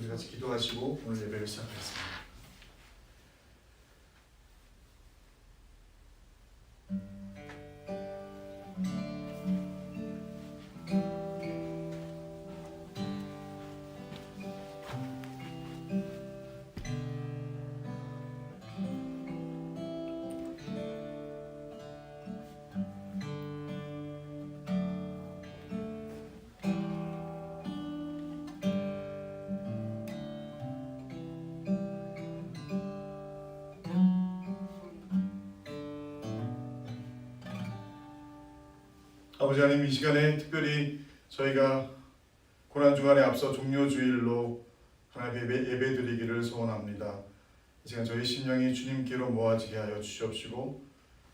우리 같이 기도하시고 오늘 예배를 시작하겠습니다. 아버지 하나님, 이 시간에 특별히 저희가 고난주간에 앞서 종료주일로 하나님께 예배드리기를 소원합니다. 이 시간 저희 심령이 주님께로 모아지게 하여 주시옵시고,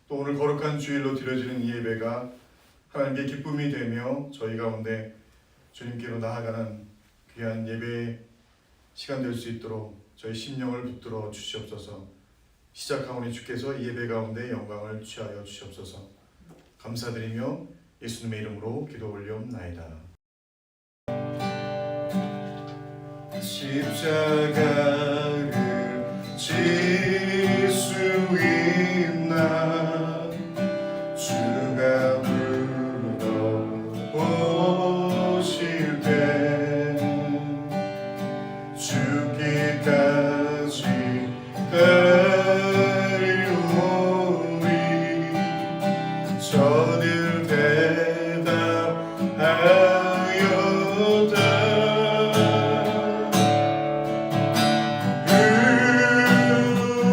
또 오늘 거룩한 주일로 드려지는 이 예배가 하나님께 기쁨이 되며 저희 가운데 주님께로 나아가는 귀한 예배의 시간 될 수 있도록 저희 심령을 붙들어 주시옵소서. 시작하오니 주께서 이 예배 가운데 영광을 취하여 주시옵소서. 감사드리며 예수님의 이름으로 기도 올리옵나이다. 십자가를 질 수 있나, 주가 물어보실 때 죽기까지 따르오리. 저들 대답하였다.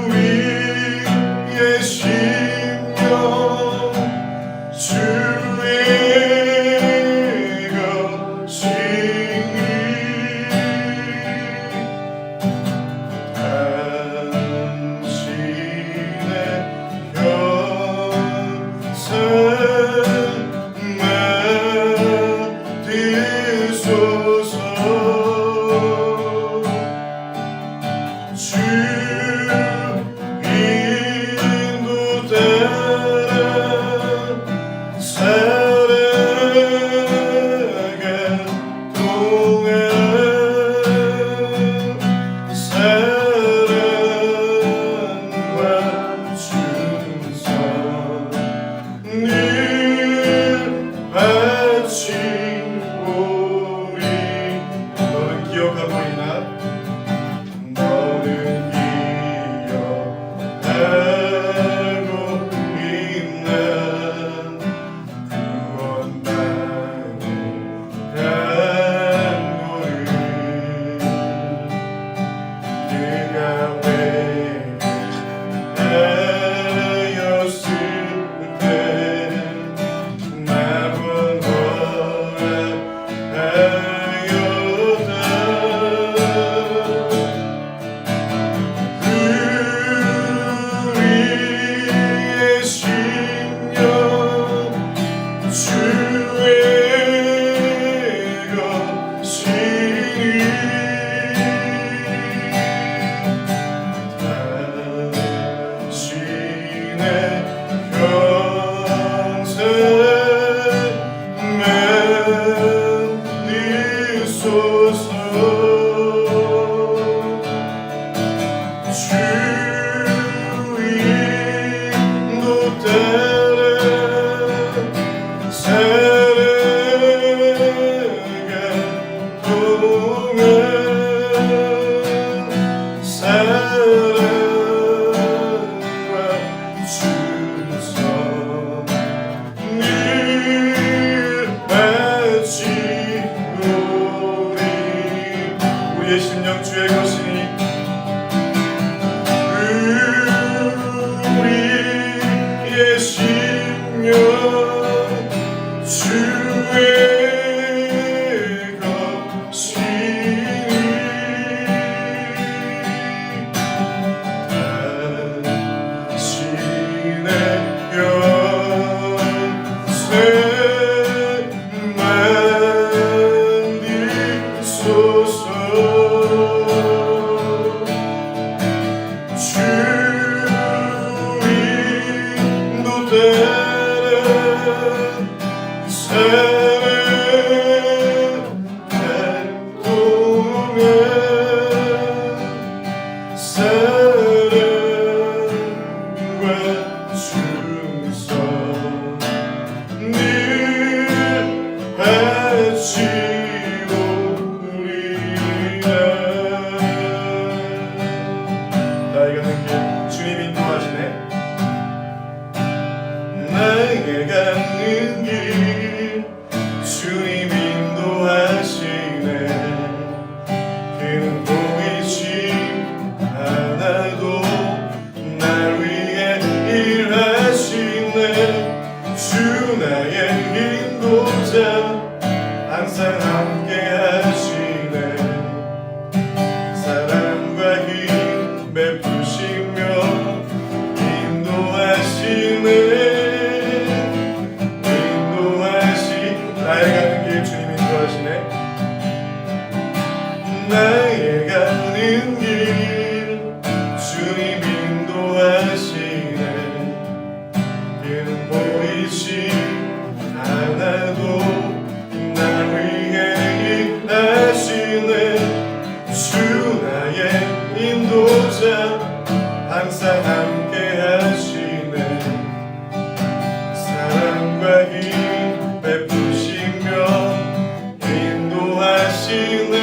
우리의 심령 주의 것이니 당신의 평생 지우리라. 나의 가는 길 주님 인도하시네. 나의 가는 길 주님 인도하시네. 그는 보이지 않아도 날 위해 일하시네. 주 나의 인도자 항상 함께 하시네. 사랑과 힘 베푸시며 인도하시네. 나의 가는 길 주님 인도하시네. 나의 가는 길 주님 인도하시네. 그는 보이지 않아도 날 위해 일하시네. 주 나의 인도자 항상 함께 하시네. 사랑과 힘 베푸시며 인도하시네.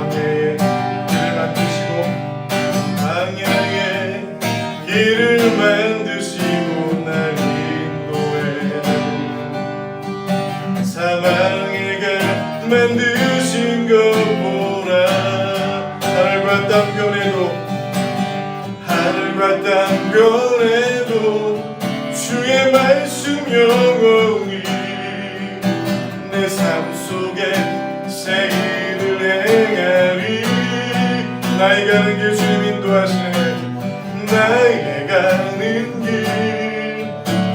광야의 길을 만드시고 광야의 길을 만드시고 날 인도해. 사망의 길 만드신 것 보라. 하늘과 땅 변해도 주의 말씀 영원히 내 삶 속에 새 일을 행하리. 나의 가는 길 주님 인도하시네. 나의 가는 길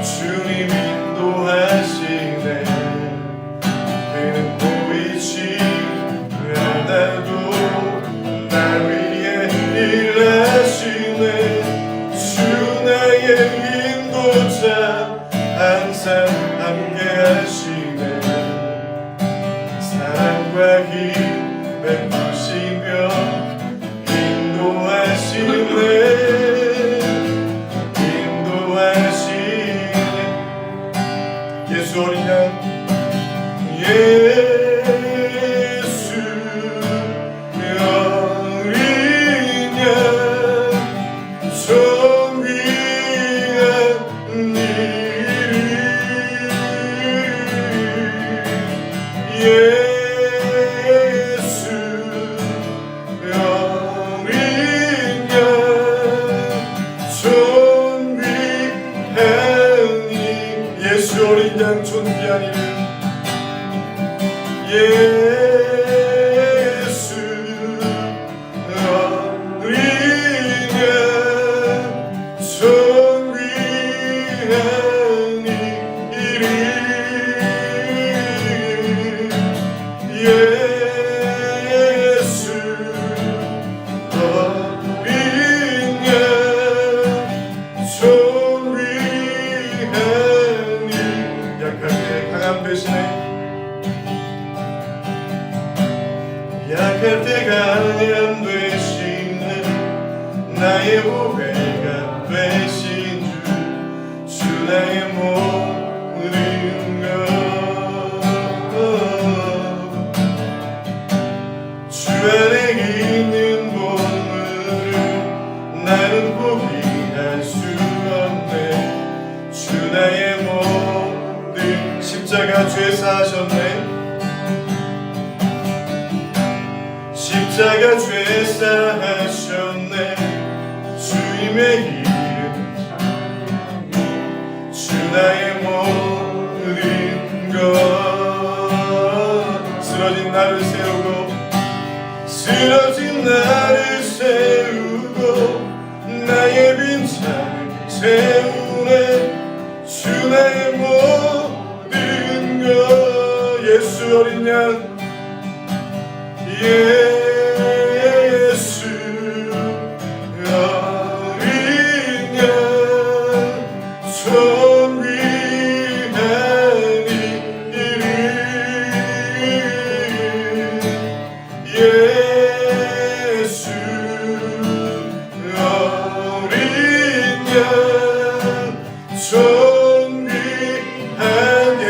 주님 인도하시네. 그는 보이지 않아도 날 위해 일하시네. 주 나의 인도자 항상 함께 하시네. 사랑과 힘 베푸시며 인도하시네. 예수 어린 양 예수 어린 양 존귀한 일이 예수 어린 양 존귀한 일. 예수 어린 양 존귀한 이름. 예수 어린 양 존귀한 이름. 예수 어린 양 존귀한 일. 약할 때 강함 되시네. 약할 때 강함 되시네. 나의 보배가 되신 주 나의 모든 것. 주 안에 있는 보물을 나는 포기할 수 없네. 주 나의 모든 십자가 죄 사하셨네. 십자가 죄 사하셨네. 주님의 이름 주 나의 모든 것. 쓰러진 나를 세우고 나의 빈장을 채우네. 주 나의 모든 것. 예수 어린 양 예수 어린 양 존귀한 이름. 예수 어린 양 존귀한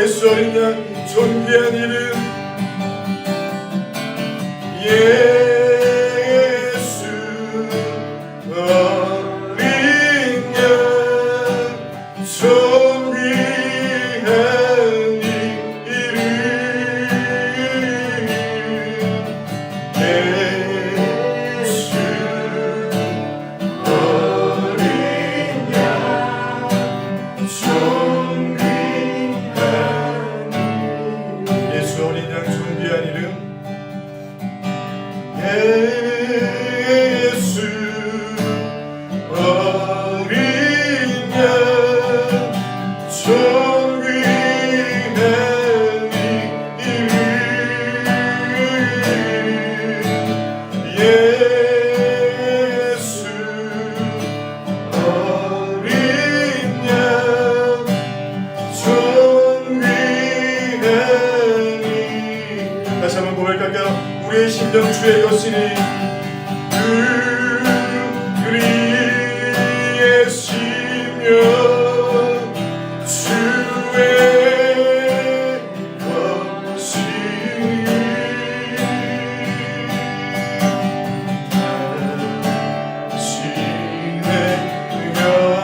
예수 어린 양 존귀한 이름 예수 어린 양 존귀한 이름 예수 어린 양 예수 어린 양 존귀한 이름 예수 어린 양 존귀한 이름 예수 어린 양 다시 한번 고백할까요? 우리의 심령 주의 것이니 우리의 심령 주의 것이니 당신의 곁에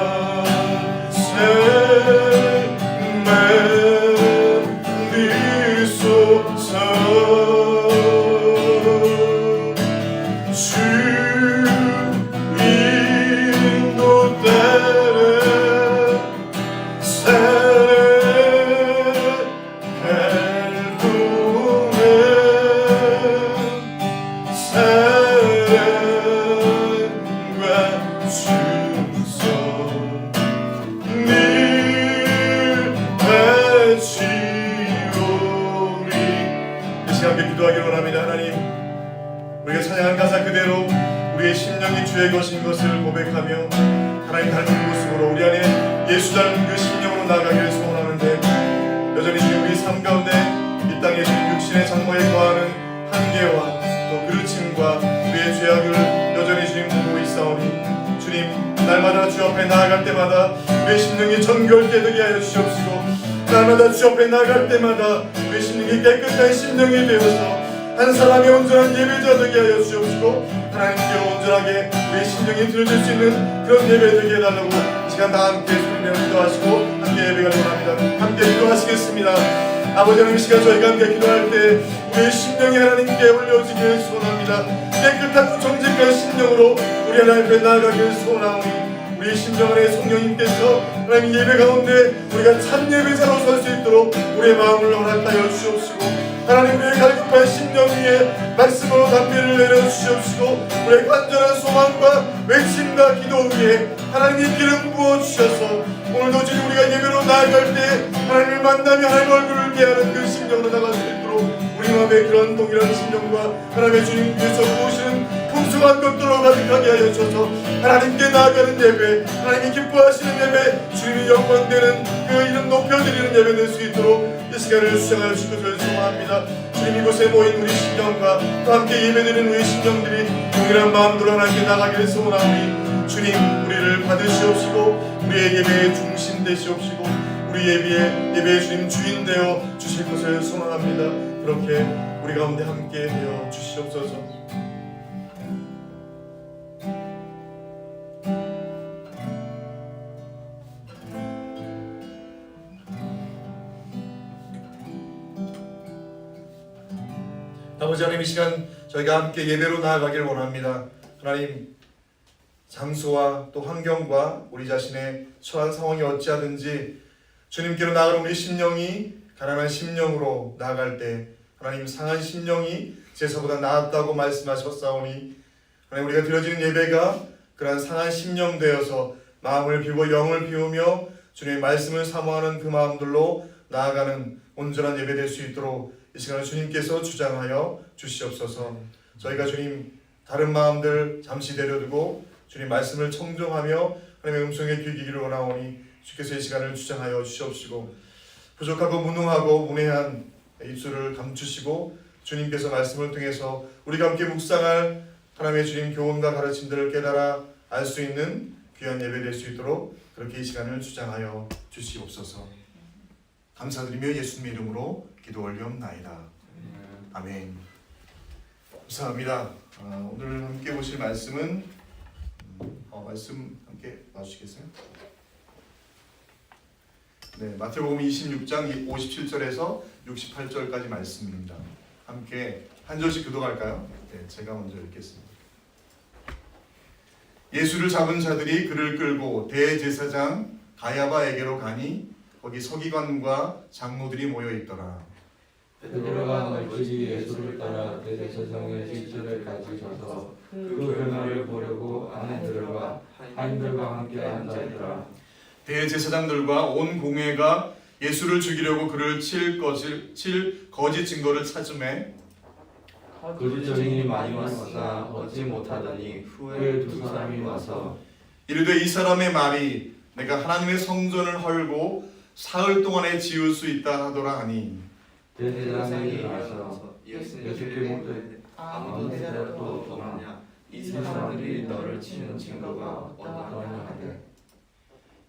만드소서 주 인도 따라 살아갈 동안 사랑과 충성 늘 바치오리. 이 시간 함께 기도하기를 원합니다. 하나님, 우리가 찬양한 가사 그대로 우리의 심령이 주의 것인 것을 고백하며 하나님 닮은 모습으로 우리 안에 예수 닮은 그 심령으로 나아가기를 소원하는데, 여전히 주님 우리 삶 가운데 이 땅에 주님 육신의 장모에 거하는 한계와 또 그르침과 우리의 죄악을 여전히 주님 보고 있사오니, 주님 날마다 주 앞에 나아갈 때마다 우리의 심령이 정결케 되게 하여 주시옵시고, 날마다 주 앞에 나아갈 때마다 우리의 심령이 깨끗한 심령이 되어서 한 사람의 온전한 예배자 되게 하여 주옵시고, 하나님께 온전하게 우리의 심령이 들어줄 수 있는 그런 예배 되게 해달라고 이 시간 다 함께 주님을 기도하시고 함께 예배하기 원합니다. 함께 기도하시겠습니다. 아버지 하나님, 이 시간 저희가 함께 기도할 때 우리의 심령이 하나님께 올려지기를 소원합니다. 깨끗하고 정직한 심령으로 우리 하나님 앞에 나아가기를 소원하오니, 우리 심령 안에 성령님께서 하나님 예배 가운데 우리가 참 예배자로 설 수 있도록 우리의 마음을 허락하여 주옵시고, 하나님 우리의 갈급한 심령 위에 말씀으로 담비를 내려주시옵시고, 우리의 간절한 소망과 외침과 기도 위에 하나님이 기름 부어주셔서 오늘도 주님 우리가 예배로 나아갈 때 하나님을 만나며 하나님 얼굴을 대하는 그 심령으로 나갈 수 있도록 우리 마음에 그런 동일한 심령과 하나님의 주님께서 부으시는 풍성한 것들로 가득하게 하여 주셔서 하나님께 나아가는 예배, 하나님이 기뻐하시는 예배, 주님이 영광되는 그 이름 높여드리는 예배 될 수 있도록 이 시간을 수행하여 주실 것을 소망합니다. 주님, 이곳에 모인 우리 심령과 또 함께 예배드리는 우리 심령들이 동일한 마음으로 하나님께 나가기를 소원하오니, 주님 우리를 받으시옵시고 우리의 예배의 중심 되시옵시고 우리 예배의 주님 주인 되어 주실 것을 소망합니다. 그렇게 우리 가운데 함께 되어 주시옵소서. 아버지 하나님, 이 시간 저희가 함께 예배로 나아가기를 원합니다. 하나님, 장소와 또 환경과 우리 자신의 처한 상황이 어찌하든지 주님께로 나아가는 우리 심령이 가난한 심령으로 나아갈 때 하나님, 상한 심령이 제사보다 나았다고 말씀하셨사오니, 하나님 우리가 드려지는 예배가 그러한 상한 심령 되어서 마음을 비우고 영을 비우며 주님의 말씀을 사모하는 그 마음들로 나아가는 온전한 예배 될 수 있도록 이 시간을 주님께서 주장하여 주시옵소서. 저희가 주님 다른 마음들 잠시 내려두고 주님 말씀을 청종하며 하나님의 음성에 귀 기기를 원하오니, 주께서 이 시간을 주장하여 주시옵시고, 부족하고 무능하고 문외한 입술을 감추시고 주님께서 말씀을 통해서 우리가 함께 묵상할 하나님의 주님 교훈과 가르침들을 깨달아 알 수 있는 귀한 예배 될 수 있도록 그렇게 이 시간을 주장하여 주시옵소서. 감사드리며 예수님의 이름으로 기도 올리옵나이다. 아멘. 감사합니다. 오늘 함께 보실 말씀은 말씀 함께 봐주시겠어요? 네, 마태복음 26장 57절에서 68절까지 말씀입니다. 함께 한 절씩 교독할까요? 네, 제가 먼저 읽겠습니다. 예수를 잡은 자들이 그를 끌고 대제사장 가야바에게로 가니 거기 서기관과 장로들이 모여 있더라. 베드로가 멀찍이 예수를 따라 대제사장의 시절에까지 서서 그 변화를 보려고 안에들과 하인들과 함께 앉아있더라. 대제사장들과 온 공회가 예수를 죽이려고 그를 칠 거짓 증거를 찾음에 거짓 증인이 많이 왔으나 얻지 못하더니 후에 두 사람이 와서 이르되 이 사람의 말이 내가 하나님의 성전을 헐고 사흘 동안에 지을 수 있다 하더라 하니 대제사장이 일어나서 예수께 묻되 아무 대답도 없느냐 이 사람들이 너를 치는 증거가 어떠하냐 하되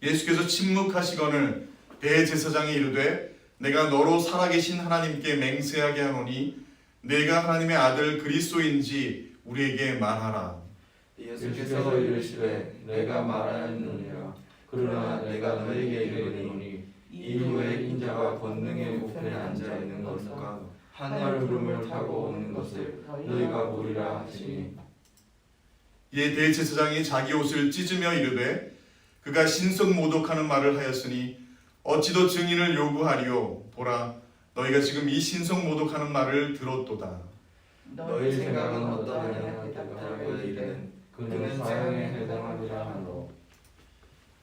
예수께서 침묵하시거늘 대제사장이 이르되 내가 너로 살아계신 하나님께 맹세하게 하노니 내가 하나님의 아들 그리스도인지 우리에게 말하라. 예수께서 이르시되 내가 말하였느니라. 그러나 내가 너에게 이르노니 이후에 인자가 권능의 우편에 앉아 있는 것과 하늘 구름을 타고 오는 것을 너희가 보리라 하시니 이에 대제사장이 자기 옷을 찢으며 이르되 그가 신성 모독하는 말을 하였으니 어찌 더 증인을 요구하리요. 보라 너희가 지금 이 신성 모독하는 말을 들었도다. 너희 생각은 어떠하냐 대답하여 이르는 그는 사형에 해당하리라 하노.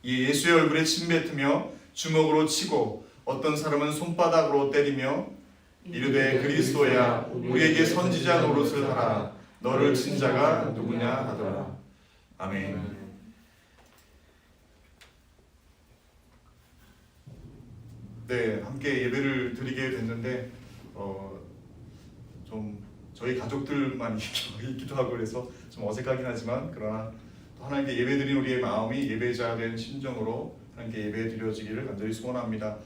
이 예수의 얼굴에 침 뱉으며 주먹으로 치고 어떤 사람은 손바닥으로 때리며 이르되 그리스도야 우리에게 선지자 노릇을 하라. 너를 친 자가 누구냐 하더라. 아멘. 네, 함께 예배를 드리게 됐는데 좀 저희 가족들만 있기도 하고 그래서 좀 어색하긴 하지만 그러나 또 하나님께 예배드린 우리의 마음이 예배자 된 심정으로 하나님께 예배드려지기를 간절히 소원합니다.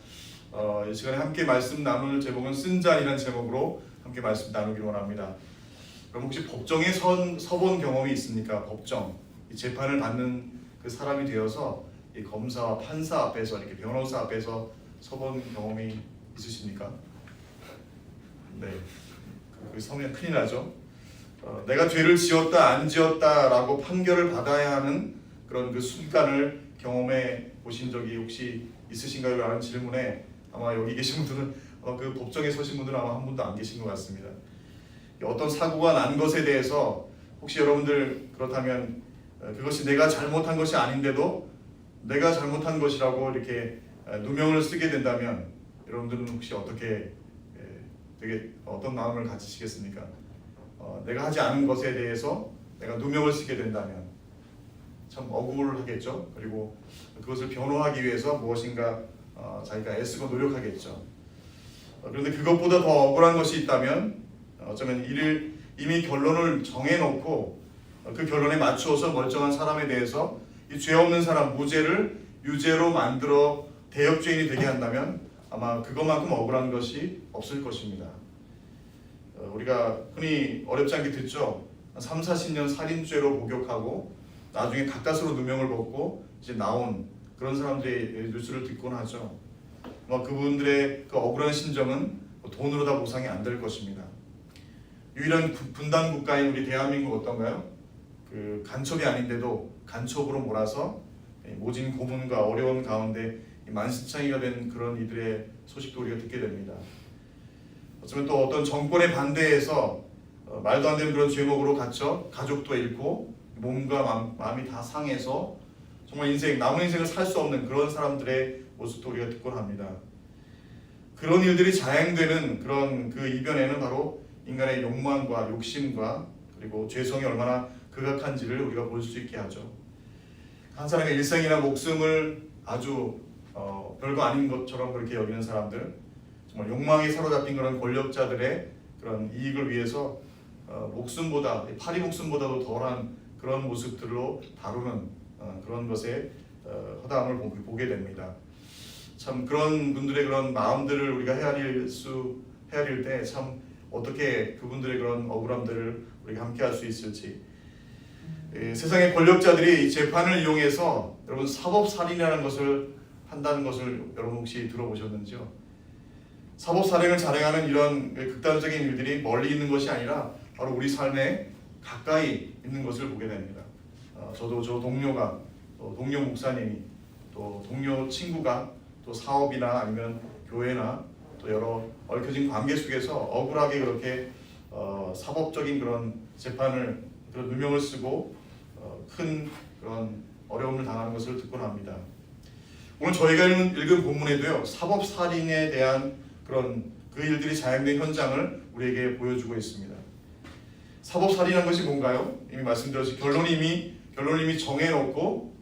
이 시간에 함께 말씀 나눌 제목은 쓴 잔이라는 제목으로 함께 말씀 나누기를 원합니다. 그럼 혹시 법정에 서본 경험이 있습니까? 법정, 이 재판을 받는 그 사람이 되어서 이 검사와 판사 앞에서 이렇게 변호사 앞에서 서본 경험이 있으십니까? 네, 그 서면 큰일 나죠. 내가 죄를 지었다 안 지었다라고 판결을 받아야 하는 그런 그 순간을 경험해 보신 적이 혹시 있으신가요? 라는 질문에 아마 여기 계신 분들은 그 법정에 서신 분들은 아마 한 분도 안 계신 것 같습니다. 어떤 사고가 난 것에 대해서 혹시 여러분들 그렇다면 그것이 내가 잘못한 것이 아닌데도 내가 잘못한 것이라고 이렇게 누명을 쓰게 된다면 여러분들은 혹시 어떻게 되게 어떤 마음을 가지시겠습니까? 내가 하지 않은 것에 대해서 내가 누명을 쓰게 된다면 참 억울하겠죠. 그리고 그것을 변호하기 위해서 무엇인가 자기가 애쓰고 노력하겠죠. 그런데 그것보다 더 억울한 것이 있다면 어쩌면 이를 이미 결론을 정해놓고 그 결론에 맞추어서 멀쩡한 사람에 대해서 이 죄 없는 사람 무죄를 유죄로 만들어 대역죄인이 되게 한다면 아마 그것만큼 억울한 것이 없을 것입니다. 우리가 흔히 어렵지 않게 듣죠. 3, 40년 살인죄로 복역하고 나중에 가까스로 누명을 벗고 이제 나온 그런 사람들의 뉴스를 듣곤 하죠. 그분들의 그 억울한 심정은 돈으로 다 보상이 안 될 것입니다. 유일한 분단 국가인 우리 대한민국 어떤가요? 그 간첩이 아닌데도 간첩으로 몰아서 모진 고문과 어려운 가운데 만신창이가 된 그런 이들의 소식도 우리가 듣게 됩니다. 어쩌면 또 어떤 정권의 반대에서 말도 안 되는 그런 죄목으로 갇혀 가족도 잃고 몸과 마음이 다 상해서 정말 남은 인생을 살 수 없는 그런 사람들의 모습도 우리가 듣곤 합니다. 그런 일들이 자행되는 그런 그 이변에는 바로 인간의 욕망과 욕심과 그리고 죄성이 얼마나 극악한지를 우리가 볼 수 있게 하죠. 한 사람의 일생이나 목숨을 아주 별거 아닌 것처럼 그렇게 여기는 사람들, 정말 욕망에 사로잡힌 그런 권력자들의 그런 이익을 위해서 파리 목숨보다도 덜한 그런 모습들로 다루는 그런 것에 허다함을 보게 됩니다. 참 그런 분들의 그런 마음들을 우리가 헤아릴 때 참 어떻게 그분들의 그런 억울함들을 우리가 함께할 수 있을지. 세상의 권력자들이 이 재판을 이용해서 여러분 사법살인이라는 것을 한다는 것을 여러분 혹시 들어보셨는지요? 사법살인을 자행하는 이런 극단적인 일들이 멀리 있는 것이 아니라 바로 우리 삶에 가까이 있는 것을 보게 됩니다. 저도 저 동료가, 또 동료 목사님이, 또 동료 친구가, 또 사업이나 아니면 교회나 또 여러 얽혀진 관계 속에서 억울하게 그렇게 사법적인 그런 재판을 그런 누명을 쓰고 큰 그런 어려움을 당하는 것을 듣곤 합니다. 오늘 저희가 읽은 본문에도요, 사법살인에 대한 그런 그 일들이 자행된 현장을 우리에게 보여주고 있습니다. 사법살인한 것이 뭔가요? 이미 말씀드렸듯이 결론이 이미 정해놓고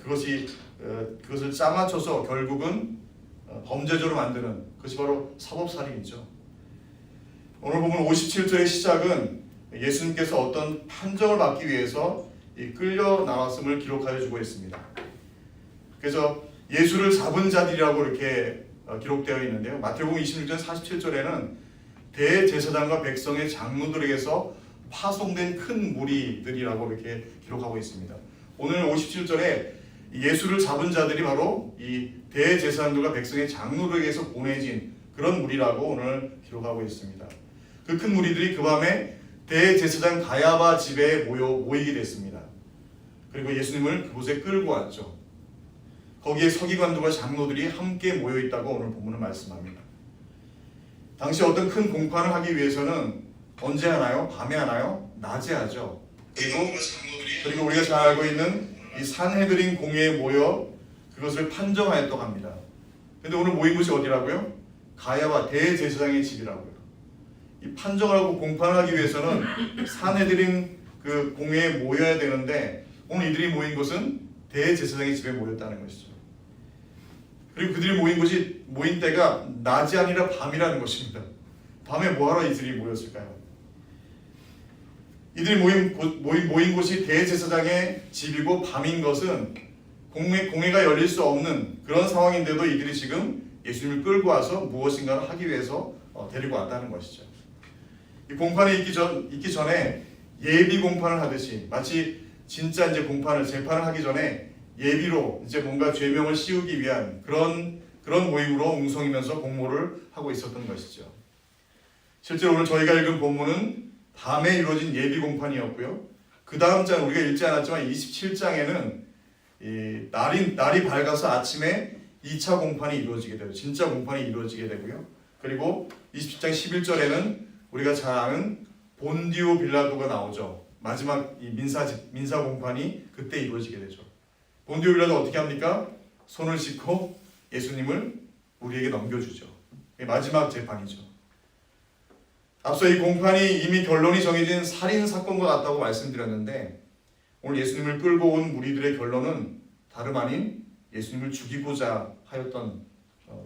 그것을 짜맞춰서 결국은 범죄자로 만드는 그것이 바로 사법살인이죠. 오늘 보면 57절의 시작은 예수님께서 어떤 판정을 받기 위해서 끌려 나왔음을 기록하여 주고 있습니다. 그래서 예수를 잡은 자들이라고 이렇게 기록되어 있는데요. 마태복음 26장 47절에는 대제사장과 백성의 장로들에게서 파송된 큰 무리들이라고 이렇게 기록하고 있습니다. 오늘 57절에 예수를 잡은 자들이 바로 이 대제사장들과 백성의 장로들에게서 보내진 그런 무리라고 오늘 기록하고 있습니다. 그 큰 무리들이 그 밤에 대제사장 가야바 집에 모이게 됐습니다. 그리고 예수님을 그곳에 끌고 왔죠. 거기에 서기관들과 장로들이 함께 모여 있다고 오늘 본문은 말씀합니다. 당시 어떤 큰 공판을 하기 위해서는 언제 하나요? 밤에 하나요? 낮에 하죠. 그리고 우리가 잘 알고 있는 이 산헤드린 공회에 모여 그것을 판정하였다고 합니다. 근데 오늘 모인 곳이 어디라고요? 가야바 대제사장의 집이라고요. 이 판정을 하고 공판을 하기 위해서는 산헤드린 그 공회에 모여야 되는데 오늘 이들이 모인 곳은 대제사장의 집에 모였다는 것이죠. 그리고 그들이 모인 때가 낮이 아니라 밤이라는 것입니다. 밤에 뭐하러 이들이 모였을까요? 이들이 모인 곳이 대제사장의 집이고 밤인 것은 공회가 열릴 수 없는 그런 상황인데도 이들이 지금 예수님을 끌고 와서 무엇인가를 하기 위해서 데리고 왔다는 것이죠. 이 공판이 있기 전에 예비 공판을 하듯이 마치 진짜 이제 재판을 하기 전에 예비로 이제 뭔가 죄명을 씌우기 위한 그런 모임으로 웅성이면서 공모를 하고 있었던 것이죠. 실제로 오늘 저희가 읽은 본문은 밤에 이루어진 예비 공판이었고요. 그 다음 장 우리가 읽지 않았지만 27장에는 이 날이 밝아서 아침에 2차 공판이 이루어지게 되고 진짜 공판이 이루어지게 되고요. 그리고 27장 11절에는 우리가 잘 아는 본디오 빌라도가 나오죠. 마지막 이 민사 공판이 그때 이루어지게 되죠. 본디오 빌라도 어떻게 합니까? 손을 씻고 예수님을 우리에게 넘겨주죠. 마지막 재판이죠. 앞서 이 공판이 이미 결론이 정해진 살인 사건과 같다고 말씀드렸는데 오늘 예수님을 끌고 온 무리들의 결론은 다름 아닌 예수님을 죽이고자 하였던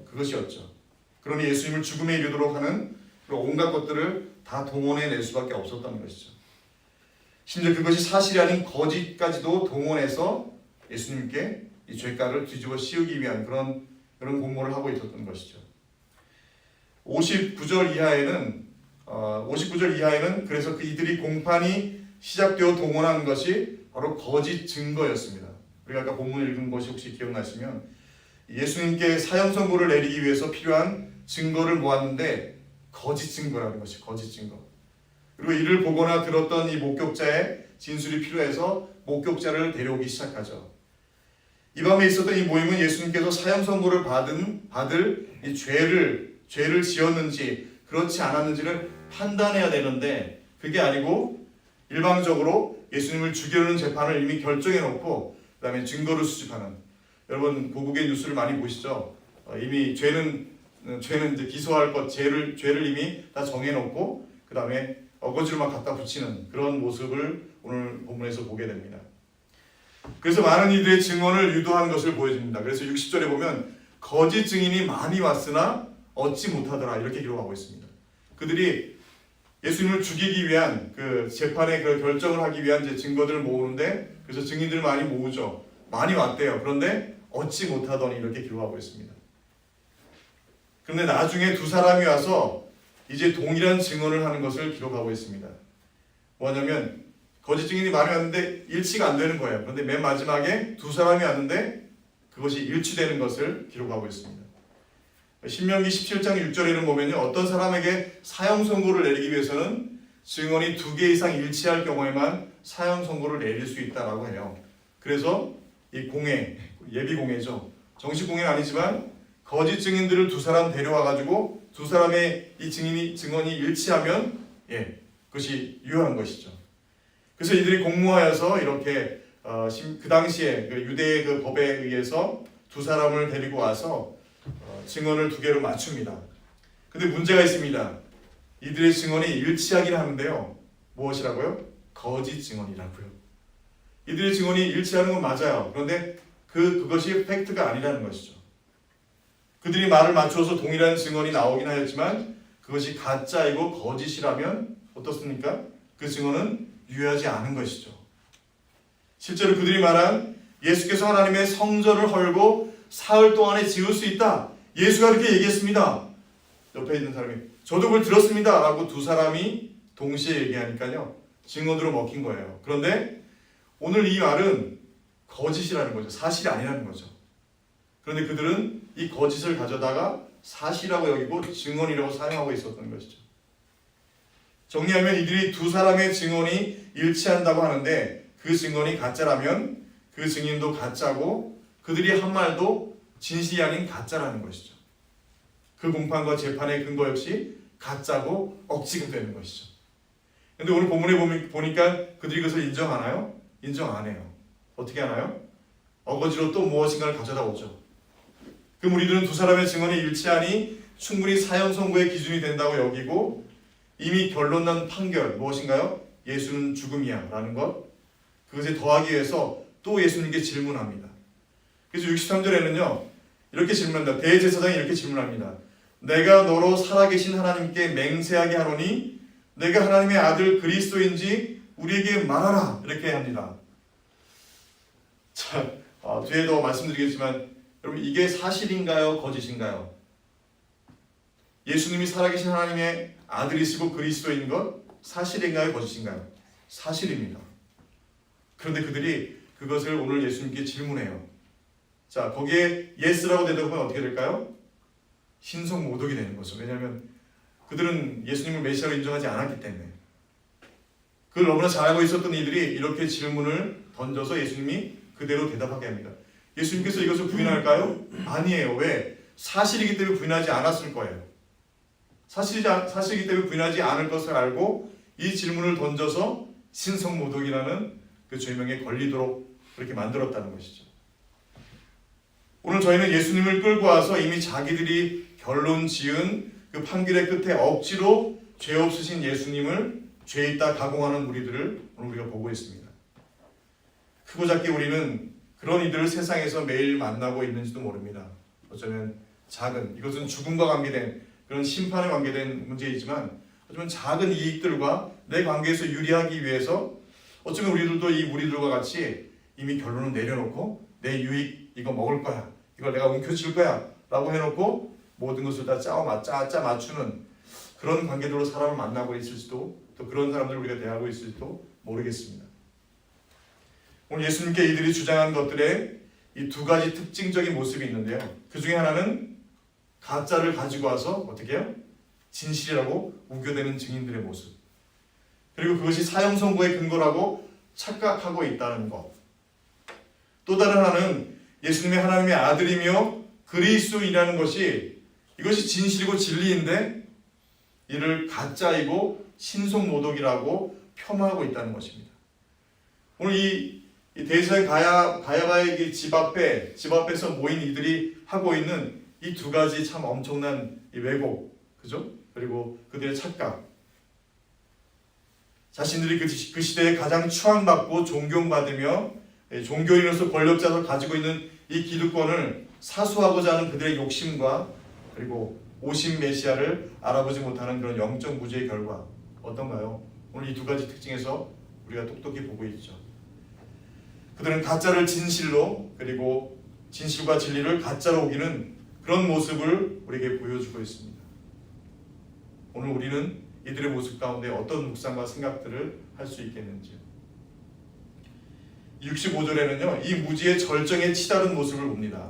그것이었죠. 그러니 예수님을 죽음에 이르도록 하는 온갖 것들을 다 동원해낼 수밖에 없었던 것이죠. 심지어 그것이 사실이 아닌 거짓까지도 동원해서 예수님께 이 죄가를 뒤집어 씌우기 위한 그런 공모를 하고 있었던 것이죠. 59절 이하에는 그래서 그 이들이 공판이 시작되어 동원한 것이 바로 거짓 증거였습니다. 우리가 아까 본문을 읽은 것이 혹시 기억나시면 예수님께 사형 선고를 내리기 위해서 필요한 증거를 모았는데 거짓 증거라는 것이 거짓 증거. 그리고 이를 보거나 들었던 이 목격자의 진술이 필요해서 목격자를 데려오기 시작하죠. 이 밤에 있었던 이 모임은 예수님께서 사형 선고를 받을 이 죄를 지었는지 그렇지 않았는지를 판단해야 되는데 그게 아니고 일방적으로 예수님을 죽이려는 재판을 이미 결정해 놓고 그 다음에 증거를 수집하는, 여러분 고국의 뉴스를 많이 보시죠. 이미 죄는 이제 기소할 것 죄를 이미 다 정해놓고 그 다음에 어거지로만 갖다 붙이는 그런 모습을 오늘 본문에서 보게 됩니다. 그래서 많은 이들의 증언을 유도한 것을 보여줍니다. 그래서 60절에 보면 거짓 증인이 많이 왔으나 얻지 못하더라 이렇게 기록하고 있습니다. 그들이 예수님을 죽이기 위한 그 재판의 그 결정을 하기 위한 이제 증거들을 모으는데 그래서 증인들 많이 모으죠. 많이 왔대요. 그런데 얻지 못하더니 이렇게 기록하고 있습니다. 그런데 나중에 두 사람이 와서 이제 동일한 증언을 하는 것을 기록하고 있습니다. 뭐냐면 거짓 증인이 많이 왔는데 일치가 안 되는 거예요. 그런데 맨 마지막에 두 사람이 왔는데 그것이 일치되는 것을 기록하고 있습니다. 신명기 17장 6절에는 보면요, 어떤 사람에게 사형 선고를 내리기 위해서는 증언이 2개 이상 일치할 경우에만 사형 선고를 내릴 수 있다라고 해요. 그래서 이 공회, 예비 공회죠. 정식 공회는 아니지만 거짓 증인들을 두 사람 데려와 가지고 두 사람의 이 증언이 일치하면 그것이 유효한 것이죠. 그래서 이들이 공모하여서 이렇게 그 당시에 그 유대의 그 법에 의해서 두 사람을 데리고 와서 증언을 2개로 맞춥니다. 근데 문제가 있습니다. 이들의 증언이 일치하긴 하는데요. 무엇이라고요? 거짓 증언이라고요. 이들의 증언이 일치하는 건 맞아요. 그런데 그것이 팩트가 아니라는 것이죠. 그들이 말을 맞춰서 동일한 증언이 나오긴 하였지만 그것이 가짜이고 거짓이라면 어떻습니까? 그 증언은 유효하지 않은 것이죠. 실제로 그들이 말한 예수께서 하나님의 성전을 헐고 사흘 동안에 지을 수 있다. 예수가 그렇게 얘기했습니다. 옆에 있는 사람이 저도 그걸 들었습니다 라고 두 사람이 동시에 얘기하니까요, 증언으로 먹힌 거예요. 그런데 오늘 이 말은 거짓이라는 거죠. 사실이 아니라는 거죠. 그런데 그들은 이 거짓을 가져다가 사실이라고 여기고 증언이라고 사용하고 있었던 것이죠. 정리하면 이들이 두 사람의 증언이 일치한다고 하는데 그 증언이 가짜라면 그 증인도 가짜고 그들이 한 말도 진실이 아닌 가짜라는 것이죠. 그 공판과 재판의 근거 역시 가짜고 억지가 되는 것이죠. 그런데 오늘 본문에 보니까 그들이 그것을 인정하나요? 인정 안 해요. 어떻게 하나요? 어거지로 또 무엇인가를 가져다 오죠. 그 무리들은 두 사람의 증언이 일치하니 충분히 사형 선고의 기준이 된다고 여기고 이미 결론난 판결 무엇인가요? 예수는 죽음이야 라는 것, 그것에 더하기 위해서 또 예수님께 질문합니다. 그래서 63절에는요 이렇게 질문합니다. 대제사장이 이렇게 질문합니다. 내가 너로 살아계신 하나님께 맹세하게 하노니 내가 하나님의 아들 그리스도인지 우리에게 말하라 이렇게 합니다. 자, 뒤에도 말씀드리겠지만 여러분 이게 사실인가요? 거짓인가요? 예수님이 살아계신 하나님의 아들이시고 그리스도인 것 사실인가요? 거짓인가요? 사실입니다. 그런데 그들이 그것을 오늘 예수님께 질문해요. 자, 거기에 예스라고 대답하면 어떻게 될까요? 신성모독이 되는 거죠. 왜냐하면 그들은 예수님을 메시아로 인정하지 않았기 때문에. 그걸 너무나 잘 알고 있었던 이들이 이렇게 질문을 던져서 예수님이 그대로 대답하게 합니다. 예수님께서 이것을 부인할까요? 아니에요. 왜? 사실이기 때문에 부인하지 않았을 거예요. 사실이기 때문에 부인하지 않을 것을 알고 이 질문을 던져서 신성모독이라는 그 죄명에 걸리도록 그렇게 만들었다는 것이죠. 오늘 저희는 예수님을 끌고 와서 이미 자기들이 결론 지은 그 판결의 끝에 억지로 죄 없으신 예수님을 죄 있다 가공하는 무리들을 오늘 우리가 보고 있습니다. 크고 작게 우리는 그런 이들을 세상에서 매일 만나고 있는지도 모릅니다. 어쩌면 작은, 이것은 죽음과 관계된 그런 심판에 관계된 문제이지만 어쩌면 작은 이익들과 내 관계에서 유리하기 위해서 어쩌면 우리들도 이 무리들과 같이 이미 결론을 내려놓고 내 유익 이거 먹을 거야, 이걸 내가 움켜쥘 거야 라고 해놓고 모든 것을 다 짜 맞추는 그런 관계들로 사람을 만나고 있을지도, 또 그런 사람들을 우리가 대하고 있을지도 모르겠습니다. 오늘 예수님께 이들이 주장한 것들의 이 두 가지 특징적인 모습이 있는데요. 그 중에 하나는 가짜를 가지고 와서 어떻게 해요? 진실이라고 우겨대는 증인들의 모습. 그리고 그것이 사형 선고의 근거라고 착각하고 있다는 것. 또 다른 하나는 예수님의 하나님의 아들이며 그리스도인이라는 것이 이것이 진실이고 진리인데 이를 가짜이고 신성모독이라고 폄하하고 있다는 것입니다. 오늘 이 대제사장 가야바의 집 앞에서 모인 이들이 하고 있는 이 두 가지 참 엄청난 이 왜곡, 그죠? 그리고 그들의 착각. 자신들이 그 시대에 가장 추앙받고 존경받으며 종교인으로서 권력자로 가지고 있는 이 기득권을 사수하고자 하는 그들의 욕심과 그리고 오신 메시아를 알아보지 못하는 그런 영적 무지의 결과 어떤가요? 오늘 이 두 가지 특징에서 우리가 똑똑히 보고 있죠. 그들은 가짜를 진실로, 그리고 진실과 진리를 가짜로 우기는 그런 모습을 우리에게 보여주고 있습니다. 오늘 우리는 이들의 모습 가운데 어떤 묵상과 생각들을 할 수 있겠는지요. 65절에는요, 이 무지의 절정에 치다른 모습을 봅니다.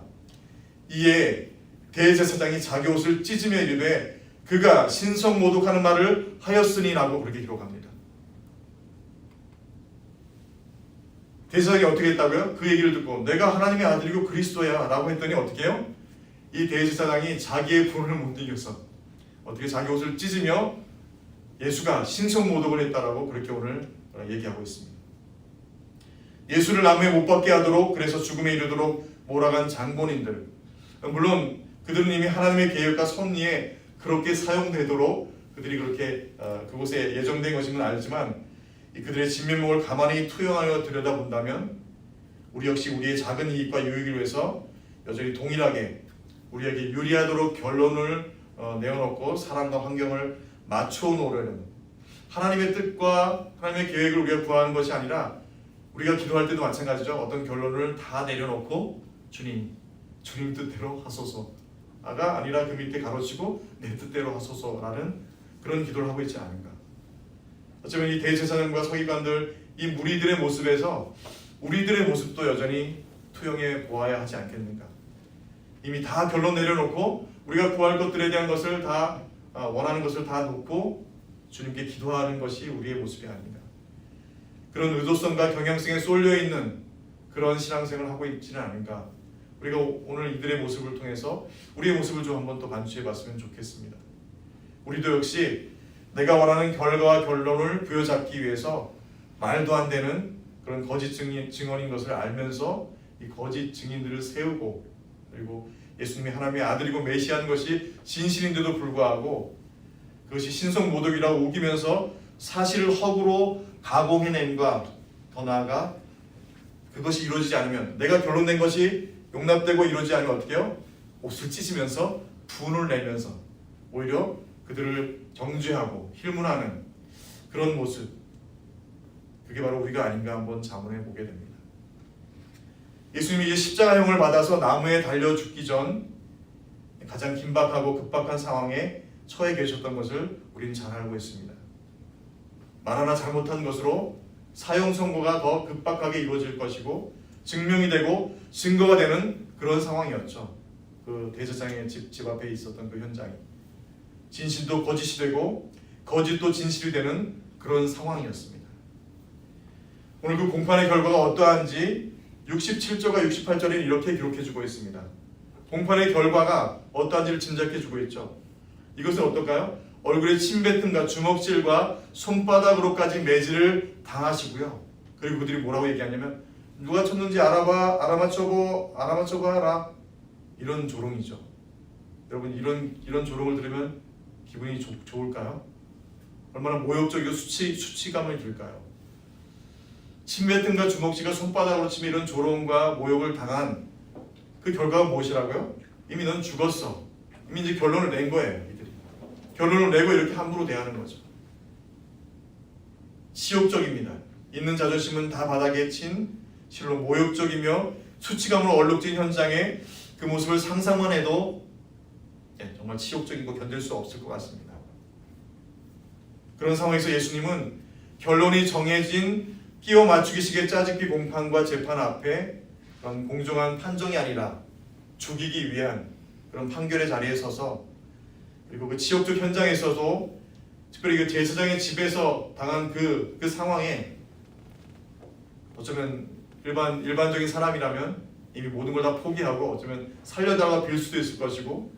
이에 대제사장이 자기 옷을 찢으며 이르되 그가 신성모독하는 말을 하였으니라고 그렇게 기록합니다. 대제사장이 어떻게 했다고요? 그 얘기를 듣고 내가 하나님의 아들이고 그리스도야 라고 했더니 어떻게 해요? 이 대제사장이 자기의 분을 못 이겨서 어떻게 자기 옷을 찢으며 예수가 신성모독을 했다라고 그렇게 오늘 얘기하고 있습니다. 예수를 나무에 못 박게 하도록 그래서 죽음에 이르도록 몰아간 장본인들, 물론 그들은 이미 하나님의 계획과 섭리에 그렇게 사용되도록 그들이 그렇게 그곳에 예정된 것임은 알지만 그들의 진면목을 가만히 투영하여 들여다본다면 우리 역시 우리의 작은 이익과 유익을 위해서 여전히 동일하게 우리에게 유리하도록 결론을 내어놓고 사람과 환경을 맞춰놓으려는 하나님의 뜻과 하나님의 계획을 우리가 구하는 것이 아니라 우리가 기도할 때도 마찬가지죠. 어떤 결론을 다 내려놓고 주님 뜻대로 하소서가 아니라 그 밑에 가로치고 내 뜻대로 하소서라는 그런 기도를 하고 있지 않은가. 어쩌면 이 대제사장과 서기관들 이 무리들의 모습에서 우리들의 모습도 여전히 투영해 보아야 하지 않겠는가. 이미 다 결론 내려놓고 우리가 구할 것들에 대한 것을 다 원하는 것을 다 놓고 주님께 기도하는 것이 우리의 모습이 아닌가. 그런 의도성과 경향성에 쏠려 있는 그런 신앙생활을 하고 있지는 않은가. 우리가 오늘 이들의 모습을 통해서 우리의 모습을 좀 한번 또 반추해 봤으면 좋겠습니다. 우리도 역시 내가 원하는 결과와 결론을 부여잡기 위해서 말도 안 되는 그런 거짓 증언인 것을 알면서 이 거짓 증인들을 세우고 그리고 예수님이 하나님의 아들이고 메시아인 것이 진실인데도 불구하고 그것이 신성모독이라고 우기면서 사실을 허구로 가공해냄과 더 나아가 그것이 이루어지지 않으면 내가 결론낸 것이 용납되고 이루어지지 않으면 어떻게 해요? 옷을 찢으면서 분을 내면서 오히려 그들을 정죄하고 힐문하는 그런 모습, 그게 바로 우리가 아닌가 한번 자문해 보게 됩니다. 예수님이 이제 십자가형을 받아서 나무에 달려 죽기 전 가장 긴박하고 급박한 상황에 처해 계셨던 것을 우리는 잘 알고 있습니다. 말 하나 잘못한 것으로 사형 선고가 더 급박하게 이루어질 것이고 증명이 되고 증거가 되는 그런 상황이었죠. 그 대제사장의 집 앞에 있었던 그 현장이 진실도 거짓이 되고 거짓도 진실이 되는 그런 상황이었습니다. 오늘 그 공판의 결과가 어떠한지 67절과 68절에는 이렇게 기록해주고 있습니다. 공판의 결과가 어떠한지를 짐작해주고 있죠. 이것은 어떨까요? 얼굴에 침뱉음과 주먹질과 손바닥으로까지 매질을 당하시고요. 그리고 그들이 뭐라고 얘기하냐면 누가 쳤는지 알아맞혀봐라. 이런 조롱이죠. 여러분 이런 조롱을 들으면 기분이 좋을까요? 얼마나 모욕적이고 수치감을 들까요? 침뱉음과 주먹질과 손바닥으로 치며 이런 조롱과 모욕을 당한 그 결과가 무엇이라고요? 이미 넌 죽었어. 이미 이제 결론을 낸 거예요. 이들이 결론을 내고 이렇게 함부로 대하는 거죠. 치욕적입니다. 있는 자존심은 다 바닥에 친 실로 모욕적이며 수치감으로 얼룩진 현장에 그 모습을 상상만 해도 정말 치욕적이고 견딜 수 없을 것 같습니다. 그런 상황에서 예수님은 결론이 정해진 끼워 맞추기식의 짜집기 공판과 재판 앞에 그런 공정한 판정이 아니라 죽이기 위한 그런 판결의 자리에 서서 그리고 그 치욕적 현장에 있어도 특별히 그 제사장의 집에서 당한 그 상황에 어쩌면 일반적인 사람이라면 이미 모든 걸 다 포기하고 어쩌면 살려다가 빌 수도 있을 것이고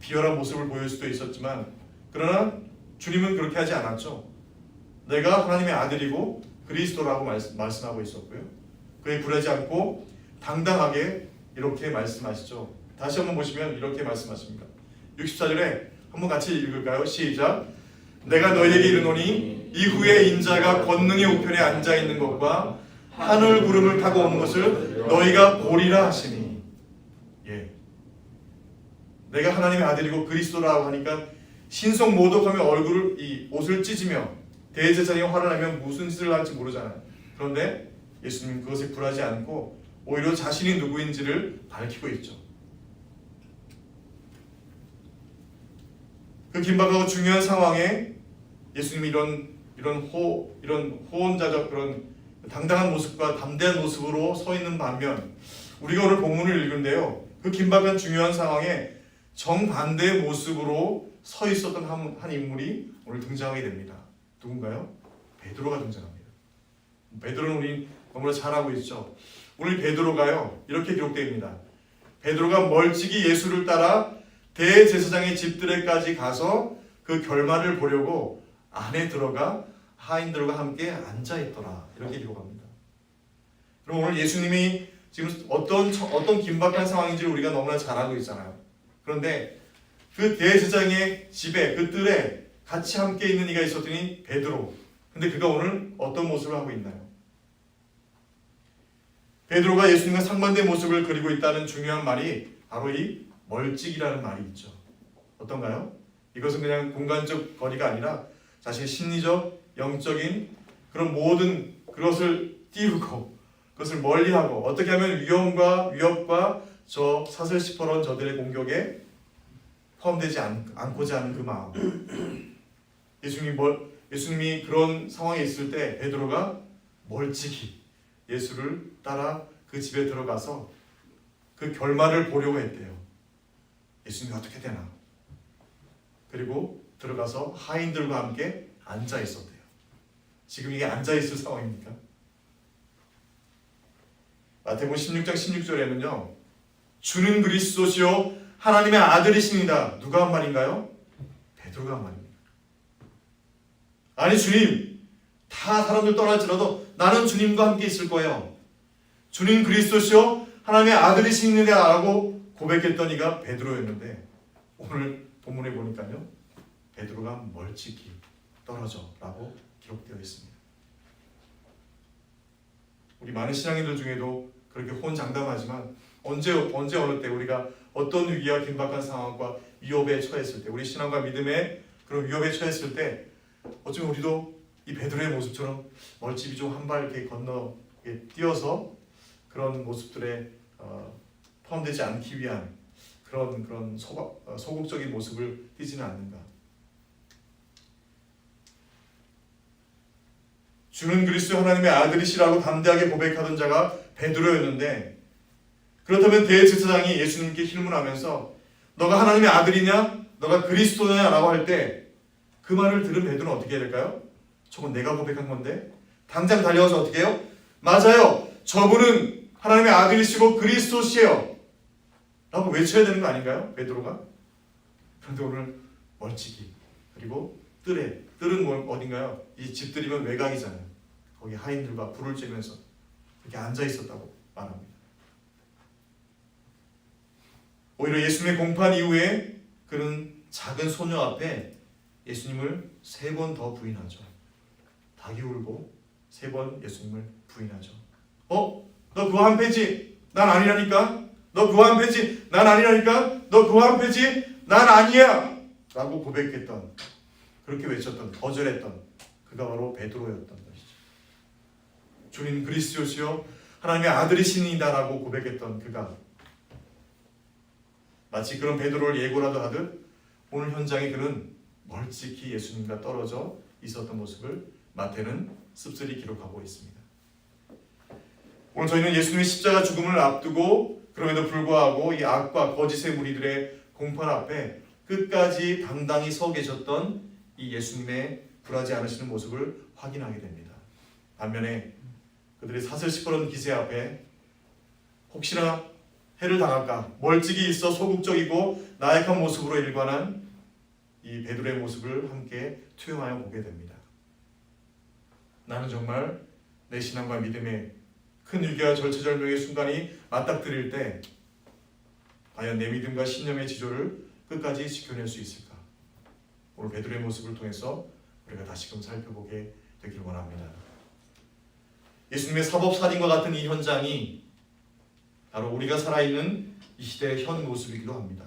비열한 모습을 보일 수도 있었지만 그러나 주님은 그렇게 하지 않았죠. 내가 하나님의 아들이고 그리스도라고 말씀하고 있었고요. 그에 굴하지 않고 당당하게 이렇게 말씀하시죠. 다시 한번 보시면 이렇게 말씀하십니다. 64절에 한번 같이 읽을까요? 시작. 내가 너희에게 이르노니 이후에 인자가 권능의 우편에 앉아있는 것과 하늘 구름을 타고 오는 것을 너희가 보리라 하시니. 내가 하나님의 아들이고 그리스도라고 하니까 신성모독하며 이 옷을 찢으며 대제사장이 화를 내면 무슨 짓을 할지 모르잖아요. 그런데 예수님은 그것에 굴하지 않고 오히려 자신이 누구인지를 밝히고 있죠. 그 긴박하고 중요한 상황에 예수님이 이런 호언자적 그런 당당한 모습과 담대한 모습으로 서 있는 반면 우리가 오늘 본문을 읽는데요, 그 긴박한 중요한 상황에 정반대의 모습으로 서 있었던 한 인물이 오늘 등장하게 됩니다. 누군가요? 베드로가 등장합니다. 베드로는 우리 너무나 잘 알고 있죠. 오늘 베드로가요, 이렇게 기록됩니다. 베드로가 멀찍이 예수를 따라 대제사장의 집들에까지 가서 그 결말을 보려고 안에 들어가 하인들과 함께 앉아있더라, 이렇게 기록합니다. 그럼 오늘 예수님이 지금 어떤 긴박한 상황인지를 우리가 너무나 잘 알고 있잖아요. 그런데 그 대제사장의 집에, 그 뜰에 같이 함께 있는 이가 있었더니 베드로. 근데 그가 오늘 어떤 모습을 하고 있나요? 베드로가 예수님과 상반된 모습을 그리고 있다는 중요한 말이 바로 이 멀찍이라는 말이 있죠. 어떤가요? 이것은 그냥 공간적 거리가 아니라 자신의 심리적, 영적인 그런 모든 그것을 띄우고 그것을 멀리하고 어떻게 하면 위협과 저 사슬 시퍼런 저들의 공격에 포함되지 않고자 하는 그 마음. 예수님이 그런 상황에 있을 때 베드로가 멀찍이 예수를 따라 그 집에 들어가서 그 결말을 보려고 했대요. 예수님이 어떻게 되나. 그리고 들어가서 하인들과 함께 앉아 있었대요. 지금 이게 앉아 있을 상황입니까? 마태복음 16장 16절에는요. 주는 그리스도시요 하나님의 아들이십니다. 누가 한 말인가요? 베드로가 한 말입니다. 아니 주님, 다 사람들 떠날지라도 나는 주님과 함께 있을 거예요. 주님 그리스도시요 하나님의 아들이십니다라고 고백했던 이가 베드로였는데 오늘 본문에 보니까요. 베드로가 멀찍이 떨어져라고 기록되어 있습니다. 우리 많은 신앙인들 중에도 그렇게 호언장담하지만 언제 어느 때 우리가 어떤 위기와 긴박한 상황과 위협에 처했을 때 우리 신앙과 믿음의 그런 위협에 처했을 때 어쩌면 우리도 이 베드로의 모습처럼 멀찍이 좀 한 발 이렇게 건너 뛰어서 그런 모습들에 포함되지 않기 위한 그런 소극적인 모습을 띠지는 않는가. 주는 그리스도 하나님의 아들이시라고 담대하게 고백하던 자가 베드로였는데 그렇다면 대제사장이 예수님께 질문하면서 너가 하나님의 아들이냐? 너가 그리스도냐? 라고 할 때 그 말을 들은 베드로는 어떻게 해야 될까요? 저건 내가 고백한 건데 당장 달려와서 어떻게 해요? 맞아요. 저분은 하나님의 아들이시고 그리스도시에요. 라고 외쳐야 되는 거 아닌가요? 베드로가? 그런데 오늘 멀찍이 그리고 뜰은 어딘가요? 이 집들이면 외곽이잖아요. 거기 하인들과 불을 쬐면서 이렇게 앉아 있었다고 말합니다. 오히려 예수님의 공판 이후에 그는 작은 소녀 앞에 예수님을 3번 더 부인하죠. 닭이 울고 3번 예수님을 부인하죠. 너 그거 한 패지? 난 아니라니까? 너 그거 한 패지? 난 아니라니까? 너 그거 한 패지? 난 아니야! 라고 고백했던, 그렇게 외쳤던, 거절했던 그가 바로 베드로였던 것이죠. 주님 그리스도시요 하나님의 아들이시니이다 라고 고백했던 그가 마치 그런 베드로를 예고라도 하듯 오늘 현장에 그는 멀찍이 예수님과 떨어져 있었던 모습을 마태는 씁쓸히 기록하고 있습니다. 오늘 저희는 예수님의 십자가 죽음을 앞두고 그럼에도 불구하고 이 악과 거짓의 무리들의 공판 앞에 끝까지 당당히 서 계셨던 이 예수님의 굴하지 않으시는 모습을 확인하게 됩니다. 반면에 그들의 사슬 시퍼런 기세 앞에 혹시나 해를 당할까 멀찍이 있어 소극적이고 나약한 모습으로 일관한 이 베드로의 모습을 함께 투영하여 보게 됩니다. 나는 정말 내 신앙과 믿음의 큰 위기와 절체절명의 순간이 맞닥뜨릴 때 과연 내 믿음과 신념의 지조를 끝까지 지켜낼 수 있을까? 오늘 베드로의 모습을 통해서 우리가 다시금 살펴보게 되길 원합니다. 예수님의 사법살인과 같은 이 현장이 바로 우리가 살아있는 이 시대의 현 모습이기도 합니다.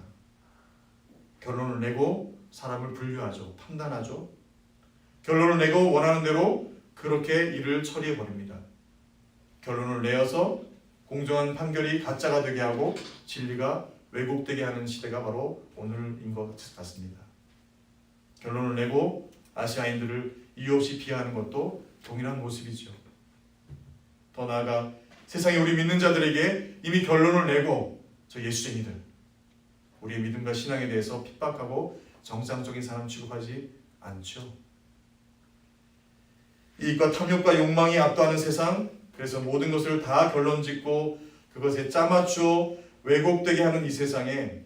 결론을 내고 사람을 분류하죠. 판단하죠. 결론을 내고 원하는 대로 그렇게 일을 처리해버립니다. 결론을 내어서 공정한 판결이 가짜가 되게 하고 진리가 왜곡되게 하는 시대가 바로 오늘인 것 같습니다. 결론을 내고 아시아인들을 이유 없이 비하하는 것도 동일한 모습이죠. 더 나아가 세상에 우리 믿는 자들에게 이미 결론을 내고 저 예수쟁이들, 우리의 믿음과 신앙에 대해서 핍박하고 정상적인 사람 취급하지 않죠. 이익과 탐욕과 욕망이 압도하는 세상, 그래서 모든 것을 다 결론짓고 그것에 짜맞추어 왜곡되게 하는 이 세상에